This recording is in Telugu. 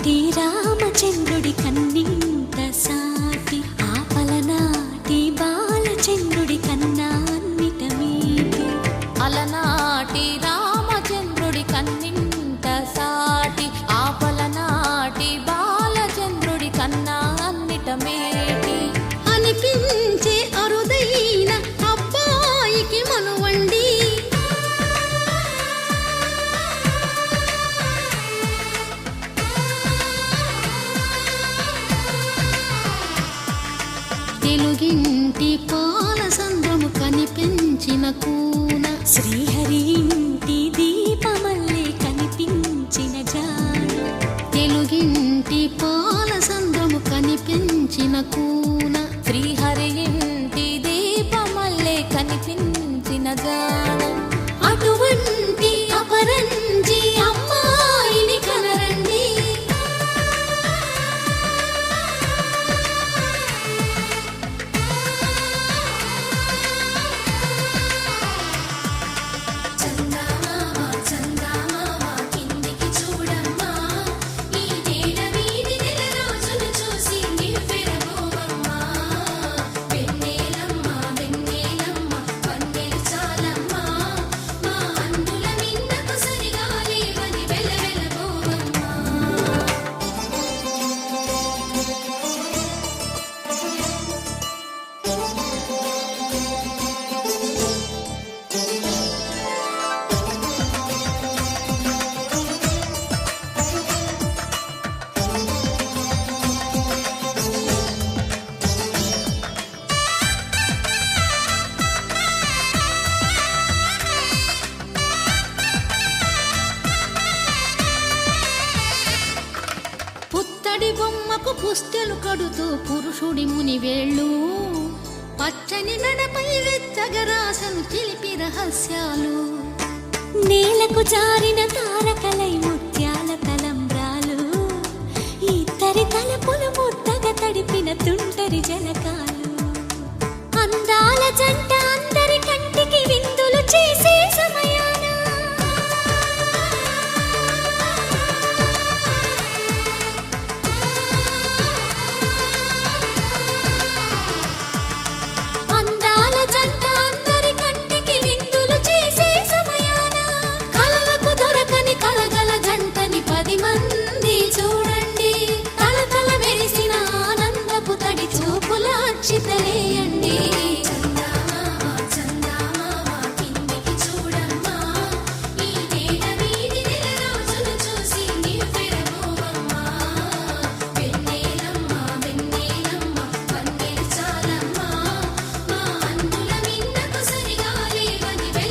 అలనాటి రామచంద్రుడి కన్నింత సాటి ఆపలనాటి బాలచంద్రుడి కన్నా అన్నిట మీటి. అలనాటి రామచంద్రుడి కన్నింత సాటి ఆపలనాటి బాలచంద్రుడి కన్నా అన్నిట మేటి. అనిపించే అరుదైన అబ్బాయికి మనువండి తెలుగింటి పాల సంద్రము కనిపించిన కూన శ్రీహరి ఇంటి దీపమల్లే కనిపించిన జాడ. తెలుగింటి పాల సంద్రము కనిపించిన కూన శ్రీహరి ఇంటి దీపమల్లే కనిపించిన జాడ. అటువంటి అపరంజి అమ్మాయిని కనరండి. పుత్తడి బొమ్మకు పుస్తెలు కడుతూ పురుషుడి ముని వేళ్ళు పచ్చని మెడపై వెచ్చగరాసను చిలిపి రహస్యాలు. నేలకు జారిన తారకలై ముత్యాల తలంబ్రాలు ఇద్దరి తలపులు ముద్దగా తడిపిన తుంటరి జలకాలు. అందాల జంట అందరి కంటికి విందులు చేసే సమయాన చూడండి తల తల మెరిసిన ఆనందపు తడి చూపుల అక్షితలే